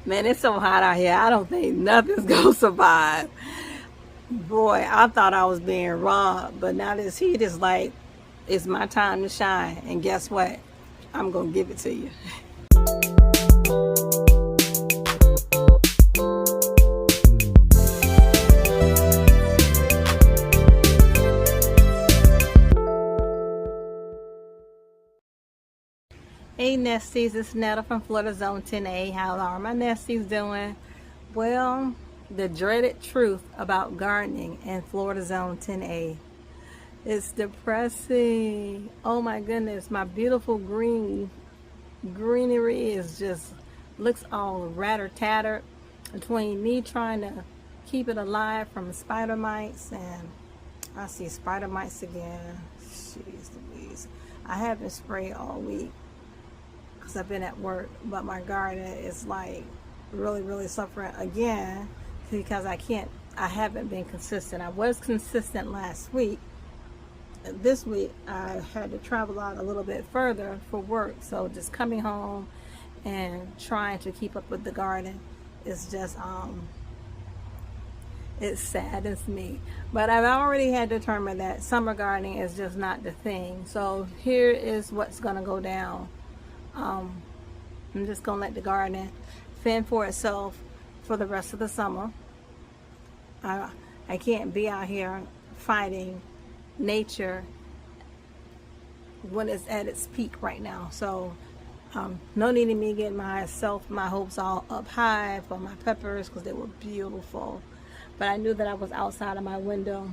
Man, it's so hot out here. I don't think nothing's gonna survive. Boy, I thought I was being robbed, but now this heat is like, it's my time to shine. And guess what? I'm gonna give it to you. Hey Nesties, it's Netta from Florida Zone 10A. How are my Nesties doing? Well, the dreaded truth about gardening in Florida Zone 10A. It's depressing. Oh my goodness, my beautiful greenery is just looks all ratter-tattered between me trying to keep it alive from spider mites, and I see spider mites again. Jeez Louise. I haven't sprayed all week because I've been at work, but my garden is like really suffering again because I haven't been consistent. I was consistent last week. This week I had to travel out a little bit further for work, so just coming home and trying to keep up with the garden is just it saddens me. But I've already had determined that summer gardening is just not the thing. So here is what's gonna go down. I'm just gonna let the garden fend for itself for the rest of the summer. I can't be out here fighting nature when it's at its peak right now. So no need of me getting my hopes all up high for my peppers because they were beautiful. But I knew that I was outside of my window.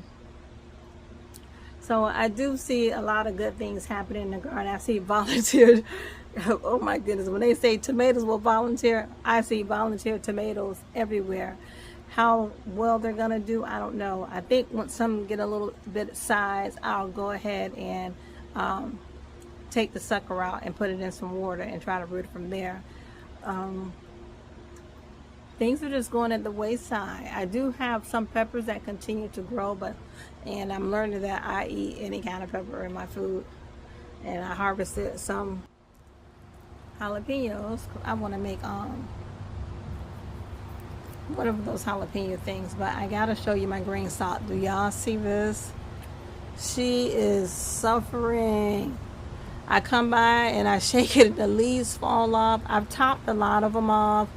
So I do see a lot of good things happening in the garden. I see volunteers. Oh my goodness, when they say tomatoes will volunteer, I see volunteer tomatoes everywhere. How well they're gonna do, I don't know. I think once some get a little bit of size, I'll go ahead and take the sucker out and put it in some water and try to root it from there. Things are just going at the wayside. I do have some peppers that continue to grow, and I'm learning that I eat any kind of pepper in my food. And I harvested some jalapenos. I want to make whatever those jalapeno things, but I gotta show you my green stalk. Do y'all see this? She is suffering. I come by and I shake it, the leaves fall off. I've topped a lot of them off.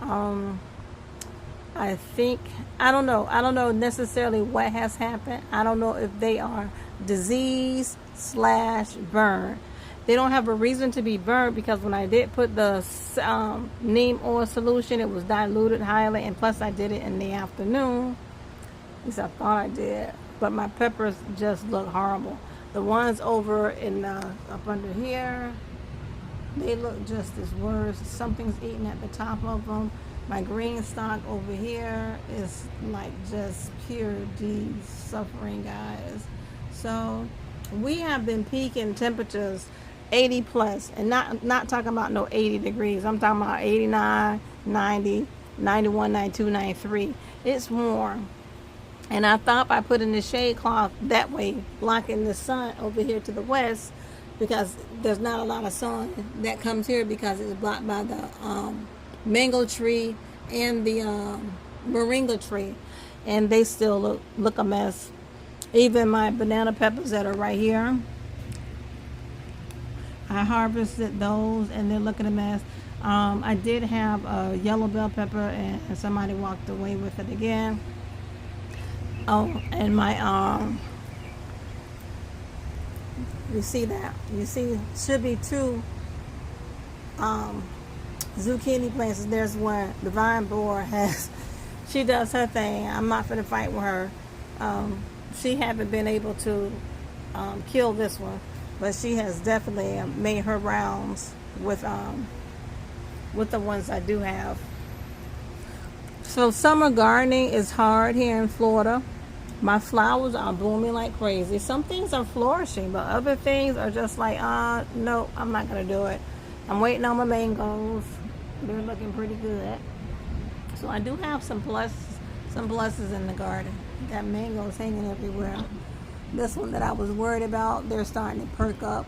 I don't know necessarily what has happened. I don't know if they are disease / burn. They don't have a reason to be burnt because when I did put the neem oil solution, it was diluted highly, and plus I did it in the afternoon. At least I thought I did. But my peppers just look horrible. The ones over in up under here, they look just as worse. Something's eating at the top of them. My green stalk over here is like just pure D suffering, guys. So we have been peaking temperatures 80 plus, and not talking about no 80 degrees. I'm talking about 89, 90, 91, 92, 93. It's warm. And I thought by putting the shade cloth that way, blocking the sun over here to the west, because there's not a lot of sun that comes here because it's blocked by the mango tree and the moringa tree, and they still look a mess. Even my banana peppers that are right here, I harvested those and they're looking a mess. I did have a yellow bell pepper and somebody walked away with it again. Oh, and my you see that? You see, should be two zucchini plants. There's one. The vine borer has, she does her thing. I'm not going to fight with her. She haven't been able to kill this one, but she has definitely made her rounds with the ones I do have. So summer gardening is hard here in Florida. My flowers are blooming like crazy. Some things are flourishing, but other things are just like, no, I'm not gonna do it. I'm waiting on my mangoes. They're looking pretty good. So I do have some pluses in the garden. Got mangoes hanging everywhere. This one that I was worried about, they're starting to perk up.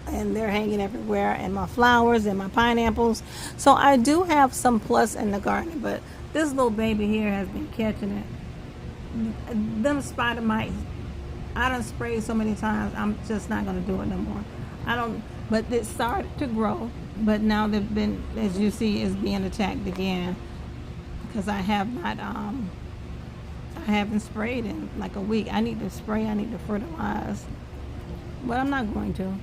and they're hanging everywhere, and my flowers and my pineapples. So I do have some plus in the garden, but this little baby here has been catching it. Them spider mites, I done sprayed so many times, I'm just not going to do it no more. I don't, but it started to grow, but now they've been, as you see, is being attacked again because I have not, I haven't sprayed in like a week. I need to spray, I need to fertilize, but I'm not going to.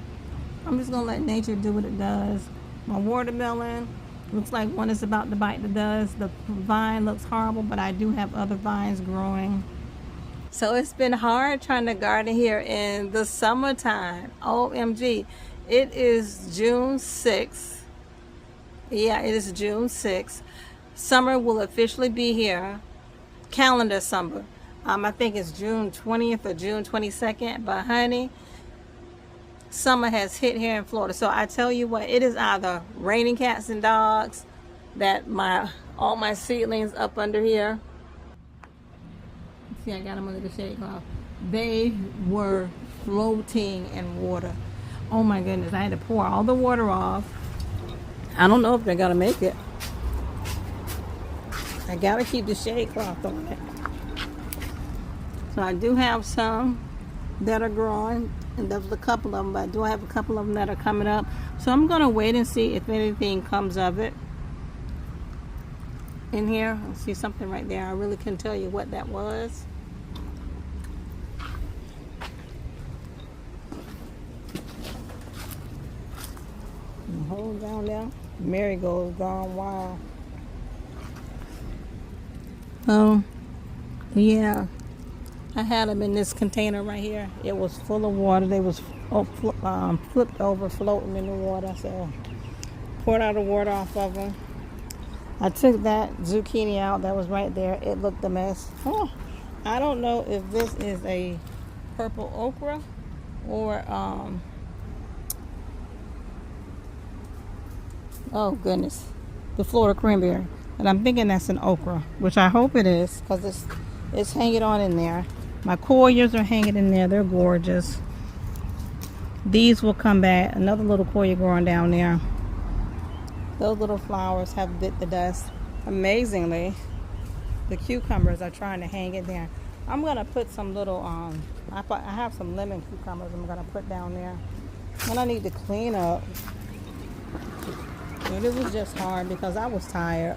I'm just going to let nature do what it does. My watermelon looks like one is about to bite the dust. The vine looks horrible, but I do have other vines growing. So it's been hard trying to garden here in the summertime. OMG. It is June 6th. Yeah, it is June 6th. Summer will officially be here. Calendar summer. I think it's June 20th or June 22nd. But honey, summer has hit here in Florida. So I tell you what, it is either raining cats and dogs that all my seedlings up under here. See, I got them under the shade cloth. They were floating in water. Oh my goodness, I had to pour all the water off. I don't know if they're gonna make it. I gotta keep the shade cloth on it. So I do have some that are growing, and there's a couple of them, but I do have a couple of them that are coming up. So I'm gonna wait and see if anything comes of it. In here, I see something right there. I really couldn't tell you what that was. Hold down there. Marigold's gone wild. Oh, yeah. I had them in this container right here. It was full of water. They was flipped over, floating in the water. So poured all the water off of them. I took that zucchini out that was right there. It looked a mess. Oh, I don't know if this is a purple okra or oh goodness, the Florida cranberry. And I'm thinking that's an okra, which I hope it is, because it's hanging on in there. My coyas are hanging in there. They're gorgeous. These will come back. Another little coya growing down there. Those little flowers have bit the dust. Amazingly, the cucumbers are trying to hang in there. I'm gonna put some little I have some lemon cucumbers I'm gonna put down there. And I need to clean up. But it was just hard because I was tired.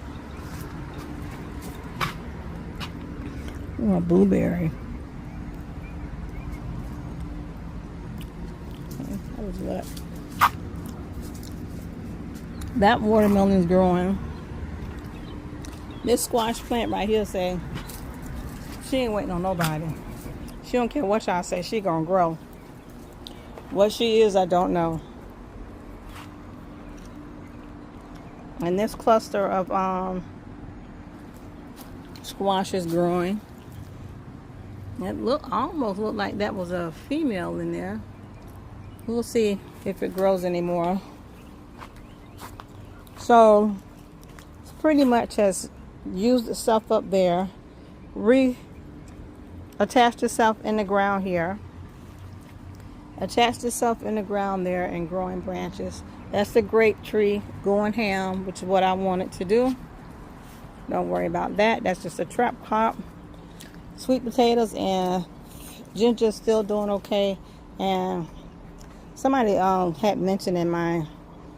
Oh, a blueberry. That was wet. That watermelon is growing. This squash plant right here say she ain't waiting on nobody. She don't care what y'all say, she gonna grow. What she is, I don't know. And this cluster of squash is growing. It almost looked like that was a female in there. We'll see if it grows anymore. So it's pretty much has used itself up there, attached itself in the ground here, attached itself in the ground there, and growing branches. That's the grape tree going ham, which is what I wanted to do. Don't worry about that. That's just a trap crop. Sweet potatoes and ginger still doing okay. And somebody had mentioned in mine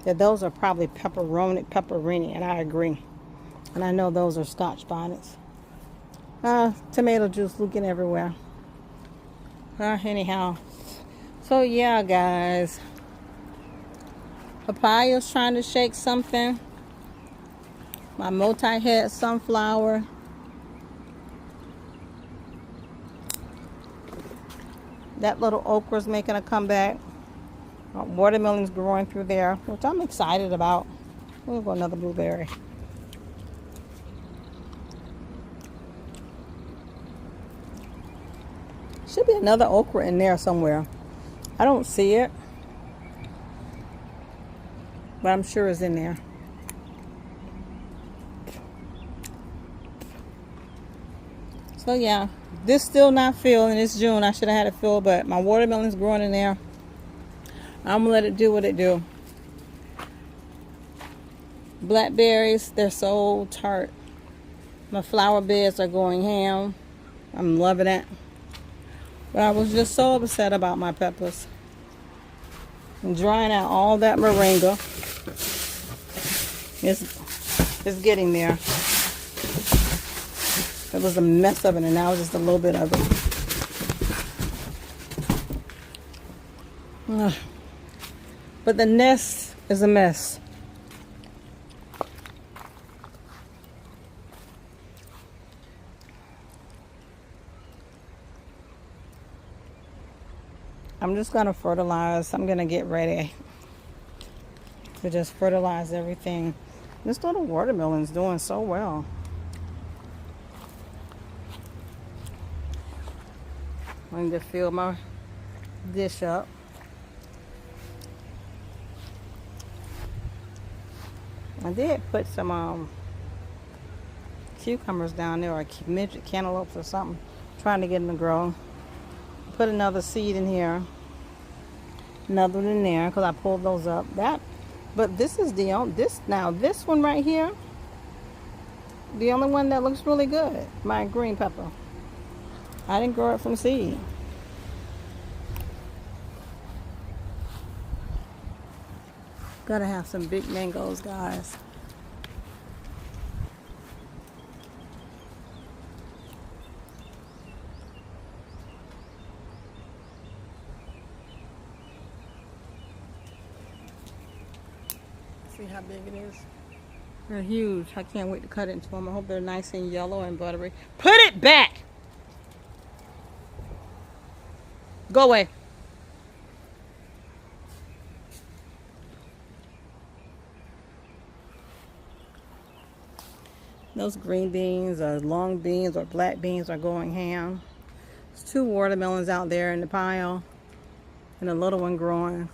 that those are probably pepperini, and I agree. And I know those are Scotch bonnets. Tomato juice leaking everywhere. Anyhow, so yeah, guys. Papaya's trying to shake something. My multi-head sunflower. That little okra's making a comeback. Watermelon's growing through there, which I'm excited about. We'll go another blueberry. Should be another okra in there somewhere. I don't see it, but I'm sure it's in there. So yeah, this still not filled, and it's June. I should have had it filled, but my watermelon's growing in there. I'm gonna let it do what it do. Blackberries, they're so tart. My flower beds are going ham. I'm loving it. But I was just so upset about my peppers. I'm drying out all that moringa. It's getting there. It was a mess of it, and now just a little bit of it. Ugh. But the nest is a mess. I'm just going to fertilize. I'm going to get ready to just fertilize everything. This little watermelon's doing so well. I need to fill my dish up. I did put some cucumbers down there, or midget cantaloupes or something, trying to get them to grow. Put another seed in here, another one in there, because I pulled those up. But this is this one right here, the only one that looks really good, my green pepper. I didn't grow it from seed. Gotta have some big mangoes, guys. See how big it is? They're huge. I can't wait to cut it into them. I hope they're nice and yellow and buttery. Put it back! Go away. Those green beans or long beans or black beans are going ham. There's 2 watermelons out there in the pile and a little one growing.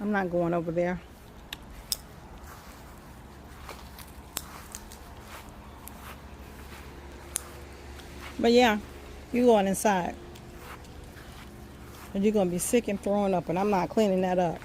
I'm not going over there. But yeah, you going inside. And you're going to be sick and throwing up, and I'm not cleaning that up.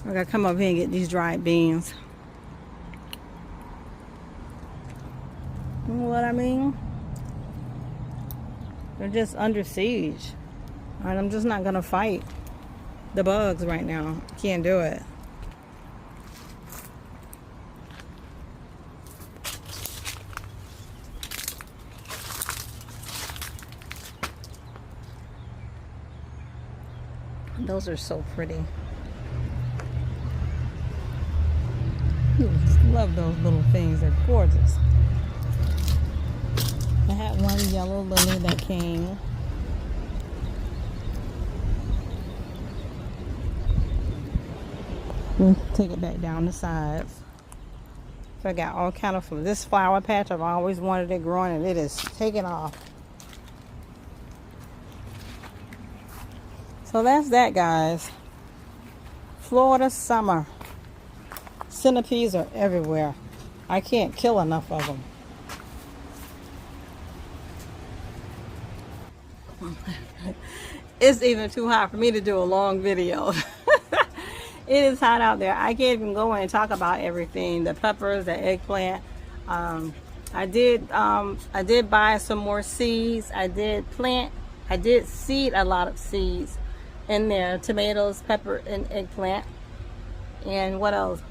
I gotta come up here and get these dried beans. You know what I mean? They're just under siege. And I'm just not gonna fight the bugs right now. Can't do it. Those are so pretty. Love those little things. They're gorgeous. I had one yellow lily that came. Take it back down the sides. So I got all kind of from this flower patch. I've always wanted it growing, and it is taking off. So that's that, guys. Florida summer. Centipedes are everywhere. I can't kill enough of them. It's even too hot for me to do a long video. It is hot out there. I can't even go in and talk about everything. The peppers, the eggplant. I did buy some more seeds. I did seed a lot of seeds in there. Tomatoes, pepper, and eggplant. And what else?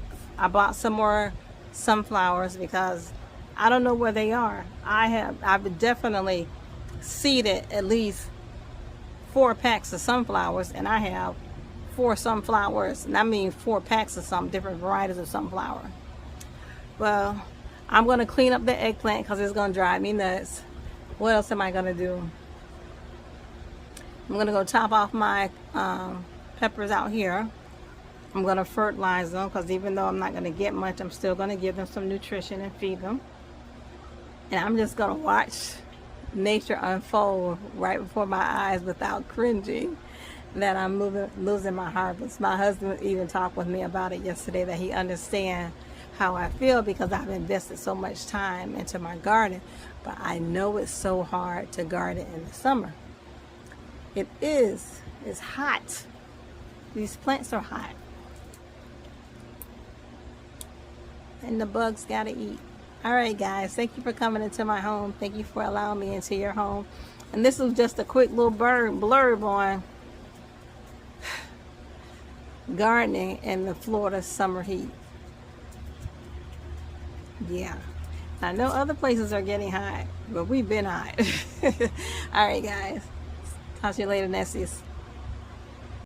I bought some more sunflowers because I don't know where they are. I've definitely seeded at least 4 packs of sunflowers, and I have 4 sunflowers, and I mean 4 packs of some different varieties of sunflower. Well, I'm going to clean up the eggplant because it's going to drive me nuts. What else am I going to do? I'm going to go top off my peppers out here. I'm going to fertilize them because even though I'm not going to get much, I'm still going to give them some nutrition and feed them. And I'm just going to watch nature unfold right before my eyes without cringing that I'm losing my harvest. My husband even talked with me about it yesterday, that he understands how I feel because I've invested so much time into my garden. But I know it's so hard to garden in the summer. It is. It's hot. These plants are hot. And the bugs gotta eat. All right, guys, thank you for coming into my home. Thank you for allowing me into your home. And this was just a quick little blurb on gardening in the Florida summer heat. Yeah, I know other places are getting hot, but we've been hot. All right, guys, talk to you later, Nessies.